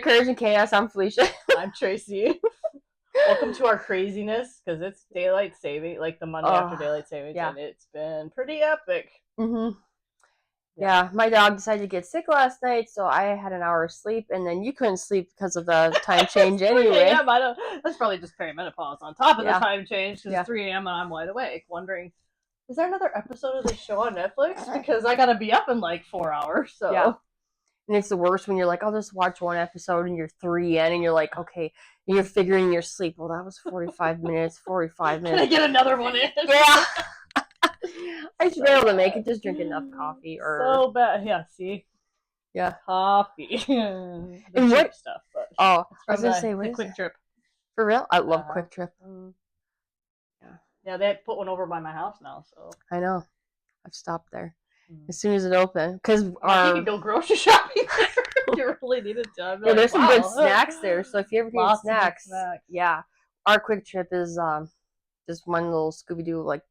Courage and Chaos. I'm Felicia. I'm Tracy. Welcome to our craziness, because it's daylight saving, like the Monday after daylight savings, yeah. and it's been pretty epic. Yeah, my dog decided to get sick last night, so I had an hour of sleep, and then you couldn't sleep because of the time change anyway. Yeah, that's probably just perimenopause on top of the time change, because it's 3 a.m. and I'm wide awake, wondering, is there another episode of this show on Netflix? Because I gotta be up in like 4 hours, so. Yeah. And it's the worst when you're like, I'll just watch one episode, and you're 3 in, and you're like, okay, and you're figuring your sleep. Well, that was 45 minutes, 45 minutes. Can I get another one in? Yeah. I should be able to make it. Just drink enough coffee or. So bad. Yeah. See. Yeah. Coffee. And what stuff? But I was gonna say, what the is Quick Trip. For real? I love Quick Trip. Yeah, they put one over by my house now, so. I know. I've stopped there as soon as it opened, because you could go grocery shopping there. You really needed to. Well, there's some good snacks there, so if you ever need snacks, yeah, our Quick Trip is just one little Scooby-Doo, like,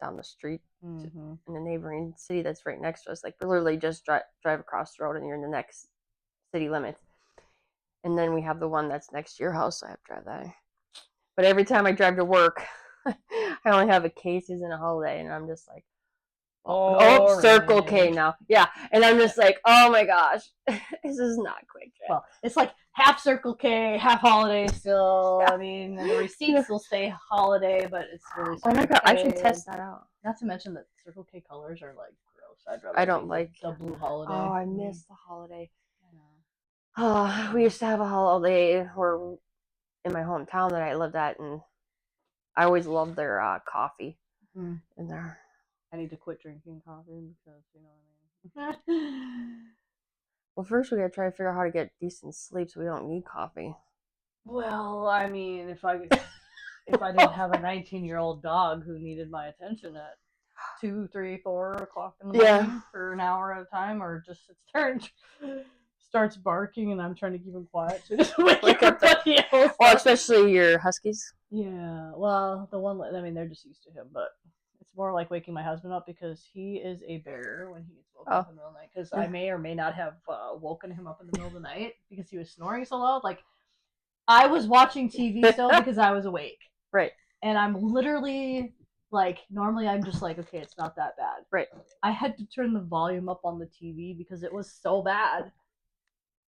down the street in the neighboring city that's right next to us. Like, we literally just drive across the road and you're in the next city limits. And then we have the one that's next to your house, so I have to drive that. But every time I drive to work, I only have a Casey's and a Holiday, and I'm just like, oh, Circle K now. Yeah, and I'm just like, oh my gosh, this is not Quick Trip. Well, it's like half Circle K, half Holiday still. Yeah. I mean, the receipts will say Holiday, but it's really Circle Oh my god, I should test that out. Not to mention that Circle K colors are like gross. I don't like the blue Holiday. Oh, I miss the Holiday. Oh, we used to have a Holiday where in my hometown that I lived at, and I always loved their coffee in there. I need to quit drinking coffee because, you know what I mean? Well, first we gotta try to figure out how to get decent sleep so we don't need coffee. Well, I mean, if I didn't have a 19-year-old dog who needed my attention at 2, 3, 4 o'clock in the morning for an hour at a time, or just its turn, starts barking and I'm trying to keep him quiet to just wake everybody else. Well, especially your huskies. Yeah, well, the one, I mean, they're just used to him, but it's more like waking my husband up, because he is a bear when he gets woken up in the middle of the night. Because I may or may not have woken him up in the middle of the night because he was snoring so loud. Like, I was watching TV still because I was awake. Right. And I'm literally, like, normally I'm just like, okay, it's not that bad. Right. I had to turn the volume up on the TV because it was so bad.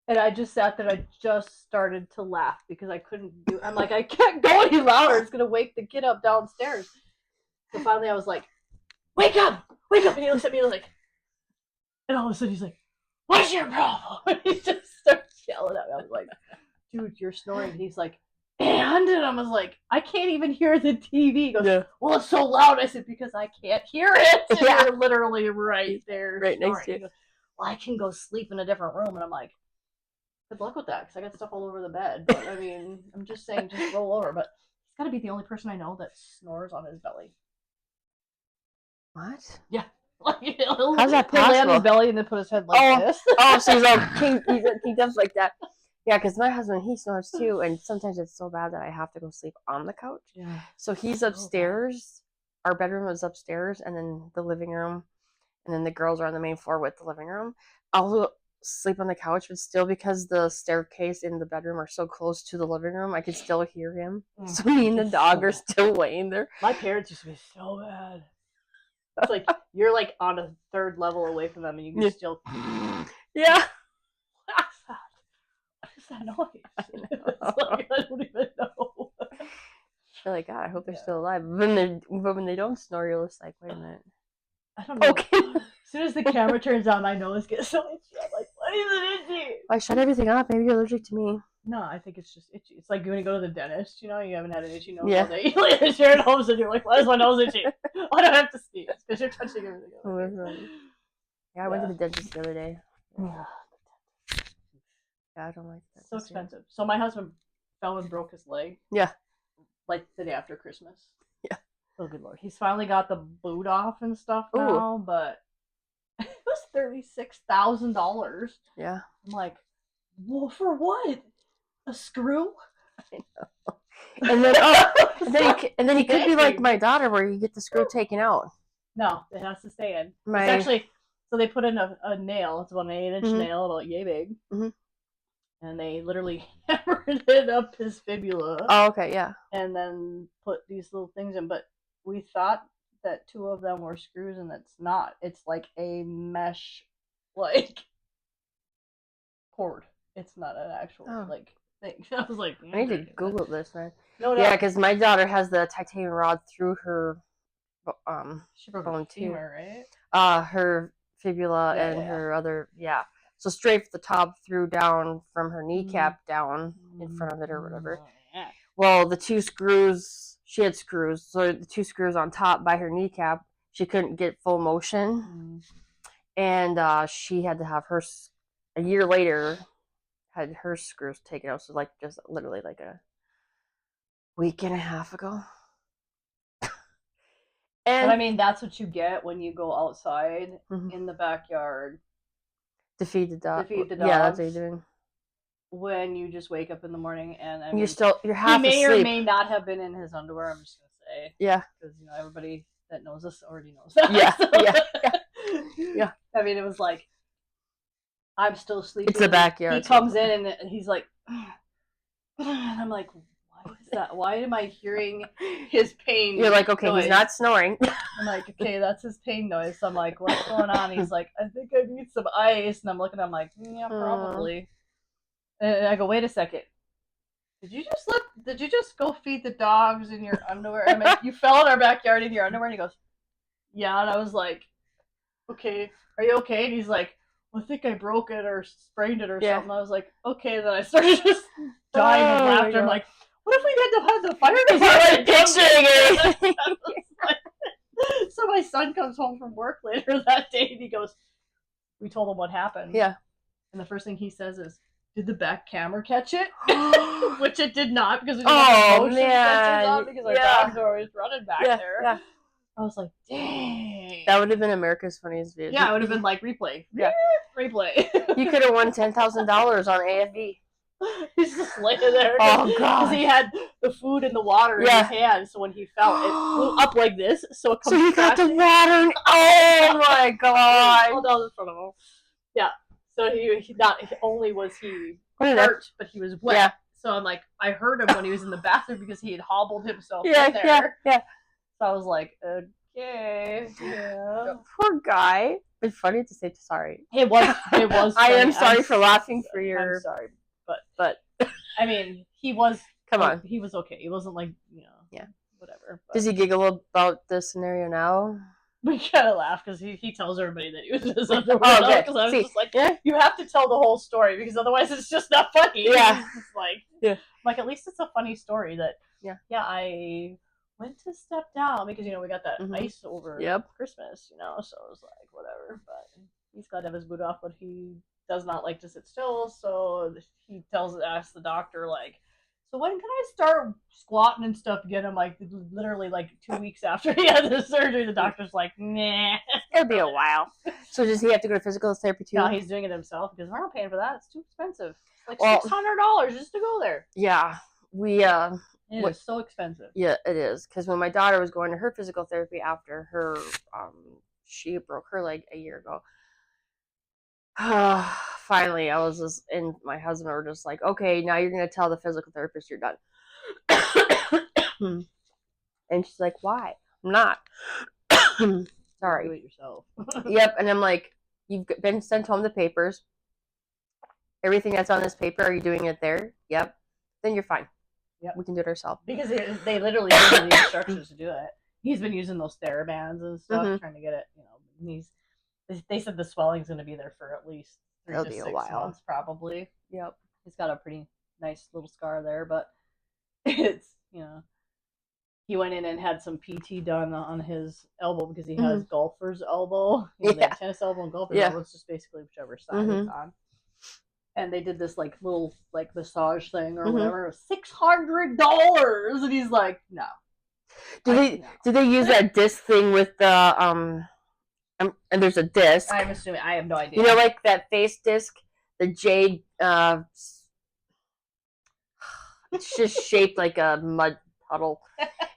And I just sat there, I just started to laugh because I couldn't I'm like, I can't go any louder. It's going to wake the kid up downstairs. So finally I was like, wake up! Wake up! And he looks at me like, and all of a sudden he's like, what's your problem? And he just starts yelling at me. I was like, dude, you're snoring. And he's like, and I was like, I can't even hear the TV. He goes, well, it's so loud. I said, because I can't hear it. And you're literally right there. Right next to you. Goes, well, I can go sleep in a different room. And I'm like, good luck with that, because I got stuff all over the bed. But I mean, I'm just saying, just roll over. But he's got to be the only person I know that snores on his belly. What? Yeah. Like, how's that possible? He'll lay on his belly and then put his head like this. So he's all he does like that. Yeah, because my husband, he snores too, and sometimes it's so bad that I have to go sleep on the couch. Yeah. So he's upstairs. Our bedroom is upstairs, and then the living room, and then the girls are on the main floor with the living room. I'll sleep on the couch, but still, because the staircase in the bedroom are so close to the living room, I can still hear him. So me and the dog are still laying there. My parents used to be so bad. It's like you're like on a third level away from them, and you can still. Yeah. What is that noise? It's like, I don't even know. You're like, God, I hope they're still alive. But when they don't snore, you're just like, wait a minute. I don't know. Okay. As soon as the camera turns on, my nose gets so itchy. I'm like, why is it itchy? I shut everything off. Maybe you're allergic to me. No, I think it's just itchy. It's like when you go to the dentist, you haven't had an itchy nose all day. You lay in the chair at home and you're like, why is my nose itchy? Why do I have to sneeze? Because you're touching everything else. Oh, right. Yeah, I went to the dentist the other day. Yeah, I don't like that. So expensive. So my husband fell and broke his leg. Yeah. Like the day after Christmas. Yeah. Oh, good Lord. He's finally got the boot off and stuff now, but it was $36,000. Yeah. I'm like, well, for what? A screw? I know. And then he could be like my daughter, where you get the screw taken out. No, it has to stay in. It's actually, so they put in a nail. It's about an 8-inch nail, about yay big. and they literally hammered it up his fibula. Oh, okay, yeah. And then put these little things in. But we thought that 2 of them were screws, and it's not. It's like a mesh, like cord. It's not an actual like thing. I was like, I need to Google this, man. No, yeah, because my daughter has the titanium rod through her she broke bone her femur, too. Right? Her fibula and her other So straight from the top through down from her kneecap down in front of it or whatever. Yeah. Well, the 2 screws, she had screws, so the 2 screws on top by her kneecap, she couldn't get full motion, and she had to have her a year later. Had her screws taken out, so like just literally like a week and a half ago. And but I mean, that's what you get when you go outside in the backyard to feed the dog. Yeah, that's what you're doing. When you just wake up in the morning and I mean, you're he half may asleep. or may not have been in his underwear. I'm just gonna say, yeah, because everybody that knows us already knows that. Yeah. I mean, it was like I'm still sleeping. It's the backyard. He comes in and he's like, and I'm like, why is that? Why am I hearing his pain? You're like, okay, noise. He's not snoring. I'm like, okay, that's his pain noise. So I'm like, what's going on? He's like, I think I need some ice. And I'm looking, I'm like, yeah, probably. And I go, wait a second. Did you just go feed the dogs in your underwear? I'm like, you fell in our backyard in your underwear? And he goes, yeah. And I was like, okay, are you okay? And he's like, well, I think I broke it or sprained it or something. I was like, okay. Then I started just dying of laughter. I'm like, what if we had to have the fire department? Picturing it. So my son comes home from work later that day and he goes, we told him what happened. Yeah. And the first thing he says is, did the back camera catch it? Which it did not, because we didn't have motion sensors on, because our dogs are always running back there. Yeah. I was like, dang. That would have been America's Funniest Video. Yeah, it would have been like replay. Yeah. Replay. You could have won $10,000 on AFV. He's just laying there. Oh, God. Because he had the food and the water in his hand, so when he fell, it flew up like this, so it comes So he got the water. Oh, my God. All down in front of him. Yeah. So he not only was he hurt, but he was wet. Yeah. So I'm like, I heard him when he was in the bathroom because he had hobbled himself in there. Yeah. So I was like, okay, yeah. Poor guy. It's funny to say sorry. It was. I am sorry for laughing for your. I'm sorry, but I mean, he was. Come on. He was okay. He wasn't like whatever. But. Does he giggle about this scenario now? We kind of laugh because he tells everybody that he was in his underwear. Because I was just like, you have to tell the whole story because otherwise it's just not funny. Yeah. It's like, like at least it's a funny story that. Yeah. I went to step down because we got that ice over Christmas. So it was like whatever. But he's got to have his boot off, but he does not like to sit still. So he asks the doctor like, so when can I start squatting and stuff again? I'm like, literally like 2 weeks after he had the surgery, the doctor's like, nah. It'll be a while. So does he have to go to physical therapy too? No, he's doing it himself because we're not paying for that. It's too expensive. It's like $600 just to go there. Yeah. It is so expensive. Yeah, it is. Because when my daughter was going to her physical therapy after her, she broke her leg a year ago. Finally, I was just, and my husband were just like, okay, now you're going to tell the physical therapist you're done. And she's like, why? I'm not. Sorry. Do it yourself. Yep. And I'm like, you've been sent home the papers. Everything that's on this paper, are you doing it there? Yep. Then you're fine. Yep. We can do it ourselves. Because they literally give you the instructions to do it. He's been using those TheraBands and stuff, trying to get it, they said the swelling's going to be there for at least 3 to 6 months, probably. Yep. He's got a pretty nice little scar there, but it's, he went in and had some PT done on his elbow because he has golfer's elbow. Tennis elbow and golfer's elbow. It's just basically whichever side it's on. And they did this like little like massage thing or whatever. It was $600, and he's like, no. Did they use that disc thing with the and there's a disc. I'm assuming. I have no idea. Like that face disc, the jade. It's just shaped like a mud puddle.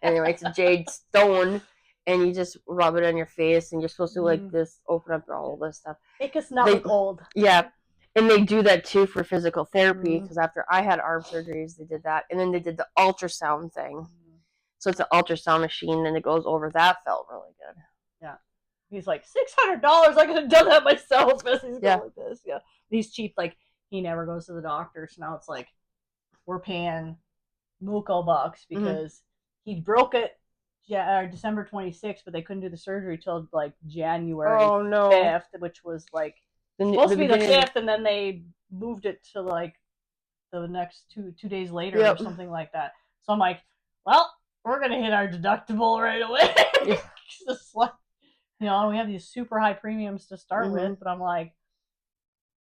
Anyway, it's a jade stone, and you just rub it on your face, and you're supposed to like this, open up all this stuff. Make us not look old. Yeah. And they do that too for physical therapy, because after I had arm surgeries, they did that, and then they did the ultrasound thing. So it's an ultrasound machine, and it goes over. That felt really good. Yeah. He's like, $600. I could have done that myself. But he's going like this. Yeah. He's cheap. Like, he never goes to the doctor. So now it's like, we're paying Muko bucks because he broke it December 26th, but they couldn't do the surgery till like January 5th, which was like supposed to be the 5th, and then they moved it to like the next two days later or something like that. So I'm like, well, we're gonna hit our deductible right away. Just like, we have these super high premiums to start with, but I'm like,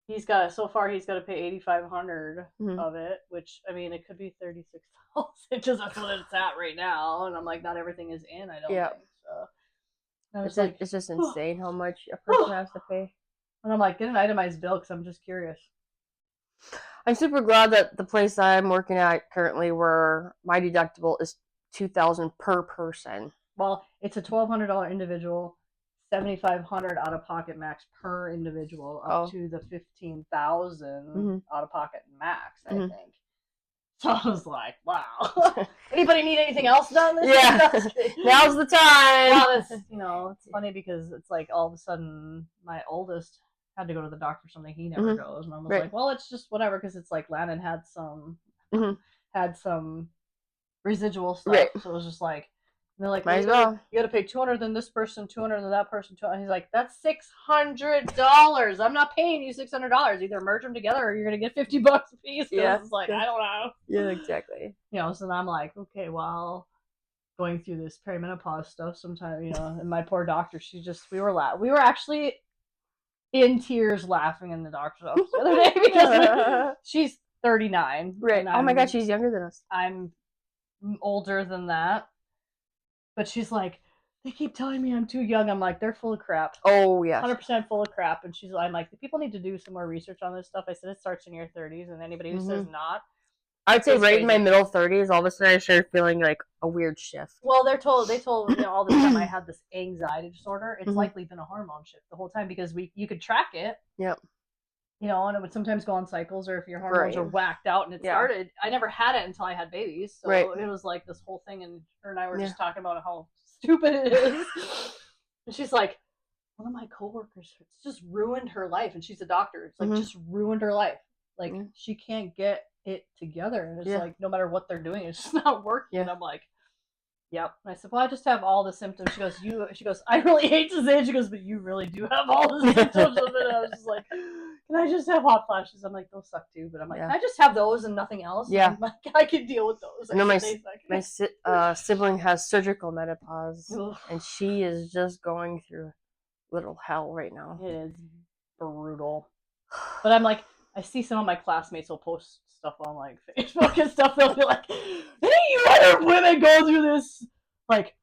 he's got to pay $8,500 of it, which I mean, it could be $36 because that's what it's at right now. And I'm like, not everything is in. I don't think so. It's just insane how much a person has to pay. And I'm like, get an itemized bill because I'm just curious. I'm super glad that the place I'm working at currently, where my deductible is $2,000 per person. Well, it's a $1,200 individual, $7,500 out of pocket max per individual, up to the $15,000 out of pocket max, I think. So I was like, wow. Anybody need anything else done this year? Now's the time. Well, it's funny because it's like all of a sudden my oldest had to go to the doctor or something. He never goes. And I was like, well, it's just whatever, because it's like Landon had some residual stuff. So it was just like, and they're like, might as well. You got to pay $200 than this person, $200 than that person. $200. He's like, that's $600. I'm not paying you $600. Either merge them together or you're gonna get $50 a piece. Yeah, it's like, I don't know. Yeah, exactly. So then I'm like, okay, well, going through this perimenopause stuff sometimes, and my poor doctor, we were actually in tears laughing in the doctor's office the other day because she's 39. Right. Oh my God, she's younger than us. I'm older than that. But she's like, they keep telling me I'm too young. I'm like, they're full of crap. Oh, yeah. 100% full of crap. And I'm like, the people need to do some more research on this stuff. I said, it starts in your 30s, and anybody who says not. I'd say right in my middle 30s, all of a sudden I started feeling like a weird shift. Well, they told all the time I had this anxiety disorder. It's likely been a hormone shift the whole time, because you could track it. Yep. And it would sometimes go on cycles, or if your hormones are whacked out, and it started. I never had it until I had babies, so it was like this whole thing. And her and I were just talking about how stupid it is. And she's like, one of my coworkers, it's just ruined her life, and she's a doctor. It's like just ruined her life. Like she can't get it together, and it's like no matter what they're doing, it's just not working. And I'm like, yep. And I said, well, I just have all the symptoms. She goes, I really hate to say it. She goes, but you really do have all the symptoms of it. And I was just like, can I just have hot flashes? I'm like, those suck too. But I'm like, can I just have those and nothing else? Yeah. I'm like, I can deal with those. No, my sibling has surgical menopause, and she is just going through little hell right now. It is brutal. But I'm like, I see some of my classmates will post stuff on like Facebook and stuff. They'll be like, hey, you other women go through this. Like,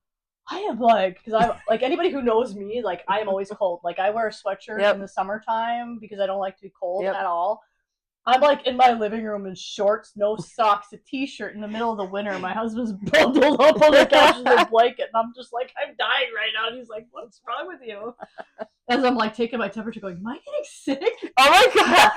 I am like, because I'm like, anybody who knows me, like, I am always cold. Like, I wear a sweatshirt in the summertime because I don't like to be cold at all. I'm like in my living room in shorts, no socks, a t-shirt in the middle of the winter. My husband's bundled up on the couch with a blanket, and I'm just like, I'm dying right now. And he's like, what's wrong with you? As I'm like taking my temperature, going, am I getting sick? Oh my God.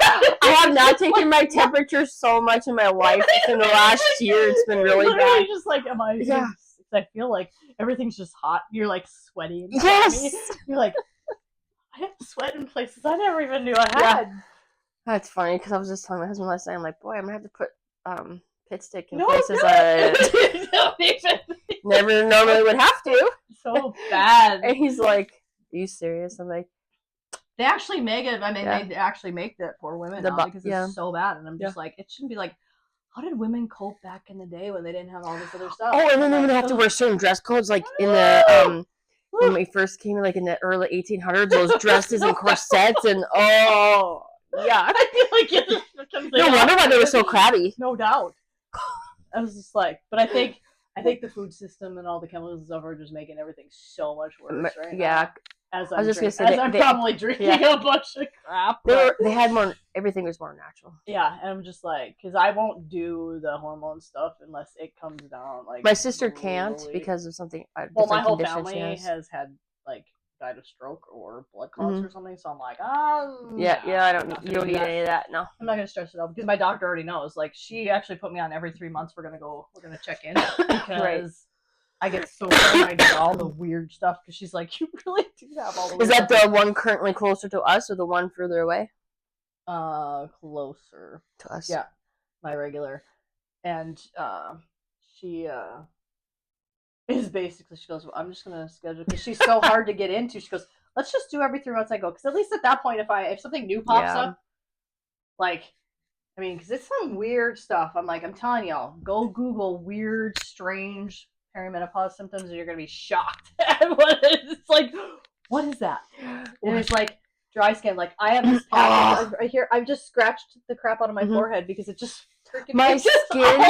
I have not taken my temperature so much in my life in the last year. It's been really bad. Just like, am I? Yeah. I feel like everything's just hot. You're like sweaty. Yes. You're like, I have sweat in places I never even knew I had. Yeah. That's funny, because I was just telling my husband last night, I'm like, boy, I'm going to have to put pit stick in places I never normally would have to. So bad. And he's like, are you serious? I'm like, they actually make it. I mean, they actually make that for women now because it's so bad. And I'm just like, it shouldn't be like, how did women cope back in the day when they didn't have all this other stuff? Oh, and then they would have to wear certain dress codes, like in the when we first came, like in the early 1800s, those dresses and corsets, and yeah. I feel like no wonder why they were so crabby. No doubt. I was just like, but I think the food system and all the chemicals and stuff are just making everything so much worse right now. As I'm probably drinking a bunch of crap. They had more. Everything was more natural. Yeah, and I'm just like, because I won't do the hormone stuff unless it comes down. Like my sister can't because of something. Well, my whole family has had like died of stroke or blood clots or something. So I'm like, you don't need any of that. No, I'm not gonna stress it out because my doctor already knows. Like, she actually put me on every 3 months. We're gonna check in because I get so paranoid about all the weird stuff. Because she's like, you really do have all the. Is that the one currently closer to us or the one further away? Closer to us. Yeah, my regular, and she is basically, she goes, well, I'm just gonna schedule, because she's so hard to get into. She goes, let's just do every 3 months I go, because at least at that point, if something new pops up, like, I mean, because it's some weird stuff. I'm like, I'm telling y'all, go Google weird, strange perimenopause symptoms, and you're gonna be shocked at what it is. It's like, what is that? And it's like dry skin. Like, I have this patch right here. I've just scratched the crap out of my forehead because it just my skin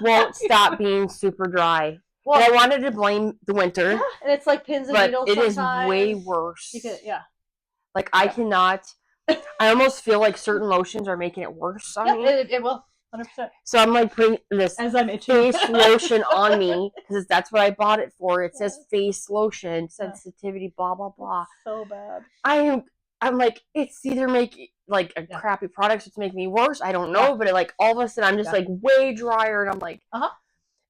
won't stop being super dry. Well, and I wanted to blame the winter. Yeah, and it's like pins and needles. It is way worse. Yeah. Like, I cannot. I almost feel like certain lotions are making it worse on me. It will. 100%. So I'm like putting this as I'm itching face lotion on me because that's what I bought it for. It says face lotion, sensitivity, blah blah blah. It's so bad. I'm like, it's either making like a crappy product, so it's making me worse. I don't know, but like all of a sudden I'm just like way drier, and I'm like,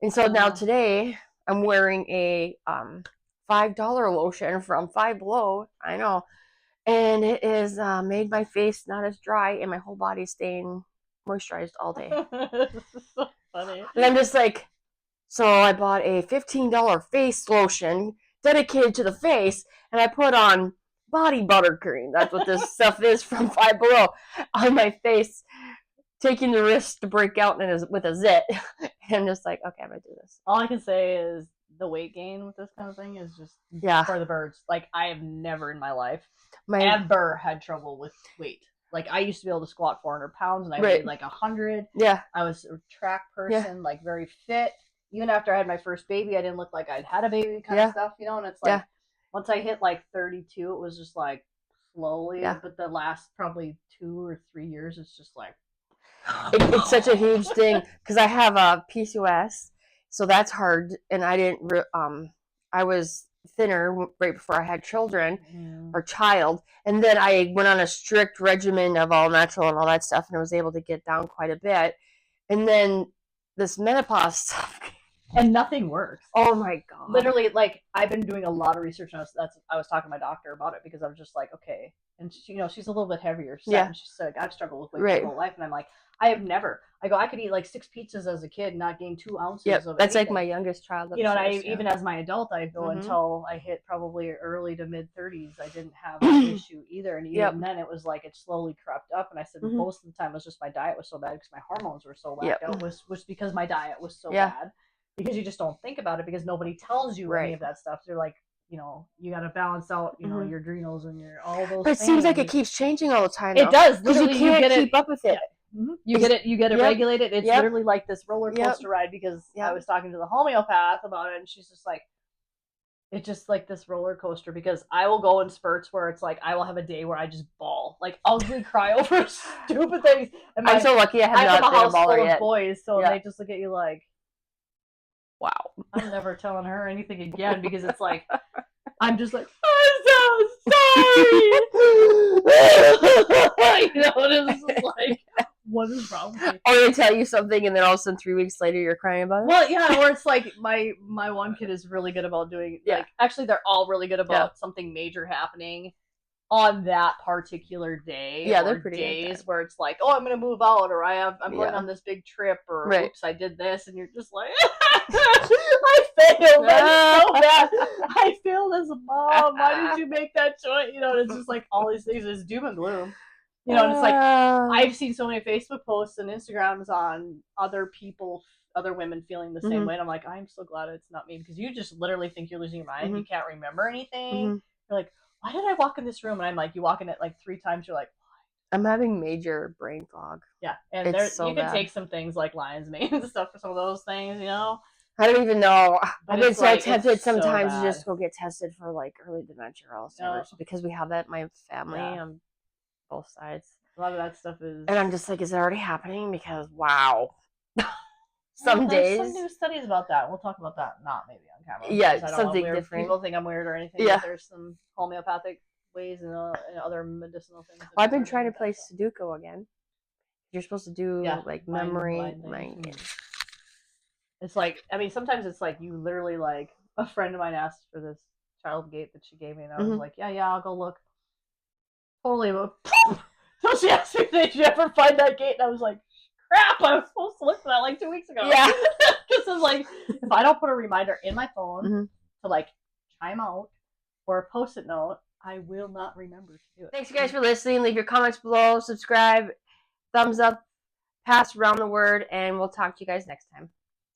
And so now today I'm wearing a $5 lotion from Five Below. I know, and it is made my face not as dry, and my whole body staying moisturized all day. This is so funny. And I'm just like, so I bought a $15 face lotion dedicated to the face, and I put on body buttercream. That's what this stuff is from Five Below on my face, taking the risk to break out with a zit. And I'm just like, okay, I'm gonna do this. All I can say is the weight gain with this kind of thing is just for the birds. Like, I have never in my life ever had trouble with weight. Like, I used to be able to squat 400 pounds, and I weighed like 100. Yeah. I was a track person, like very fit. Even after I had my first baby, I didn't look like I'd had a baby kind of stuff, you know? And it's like, once I hit like 32, it was just like slowly. But the last probably 2 or 3 years, it's just like. It's such a huge thing because I have a PCOS, so that's hard. And I didn't, I was thinner right before I had children or child, and then I went on a strict regimen of all natural and all that stuff, and I was able to get down quite a bit. And then this menopause stuff, and nothing works. Oh my god! Literally, like, I've been doing a lot of research on this. I was talking to my doctor about it because I was just like, okay, and she, you know, she's a little bit heavier. And she's like, I've struggled with weight my whole life, and I'm like, I have never. I go, I could eat like 6 pizzas as a kid and not gain 2 ounces of that's anything. like my youngest child. You know, and even as my adult, I go until I hit probably early to mid 30s. I didn't have an issue either, and even then, it was like it slowly crept up. And I said most of the time it was just my diet was so bad because my hormones were so whacked out. Was because my diet was so bad. Because you just don't think about it because nobody tells you any of that stuff. They're like, you know, you got to balance out, you know, your adrenals and your all those. But it seems like it keeps changing all the time. It does because you can't keep up with it. Yeah. You get it regulated. It's literally like this roller coaster ride because I was talking to the homeopath about it, and she's just like, it's just like this roller coaster because I will go in spurts where it's like I will have a day where I just bawl, like ugly cry over stupid things. And I'm so lucky I have not been a baller yet. Boys, so they just look at you like, wow, I'm never telling her anything again because it's like I'm just like, I'm so sorry. You know, it's just like, what is wrong with me? Or they tell you something and then all of a sudden 3 weeks later you're crying about it. Well, yeah, or it's like my one kid is really good about doing like actually they're all really good about something major happening on that particular day. Yeah, they're pretty days where it's like, oh, I'm gonna move out, or I'm going on this big trip, or oops, I did this, and you're just like, I failed. That's so bad. I failed as a mom. Why did you make that choice? You know, and it's just like all these things is doom and gloom. You know, and it's like I've seen so many Facebook posts and Instagrams on other women feeling the same way, and I'm like, I'm so glad it's not me because you just literally think you're losing your mind. You can't remember anything. You're like, why did I walk in this room? And I'm like, you walk in it like 3 times. You're like, I'm having major brain fog. Yeah, and you can take some things like lion's mane and stuff for some of those things, you know. I don't even know. I've been so tempted sometimes to just go get tested for like early dementia or Alzheimer's because we have that in my family on both sides. A lot of that stuff is, and I'm just like, is it already happening? Because wow, some days. There's some new studies about that. We'll talk about that not maybe on camera. Yeah, something different. People think I'm weird or anything. Yeah. There's some homeopathic ways and other medicinal things. Well, I've been trying to play Sudoku again. You're supposed to do like memory. It's like, I mean, sometimes it's like you literally like a friend of mine asked for this child gate that she gave me, and I was like, yeah, I'll go look. Totally. So she asked me, did you ever find that gate? And I was like, crap, I was supposed to look for that like 2 weeks ago. Yeah. Because it's like, if I don't put a reminder in my phone to like chime out or a post-it note, I will not remember to do it. Thanks, guys, for listening. Leave your comments below. Subscribe. Thumbs up. Pass around the word. And we'll talk to you guys next time.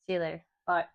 See you later. Bye.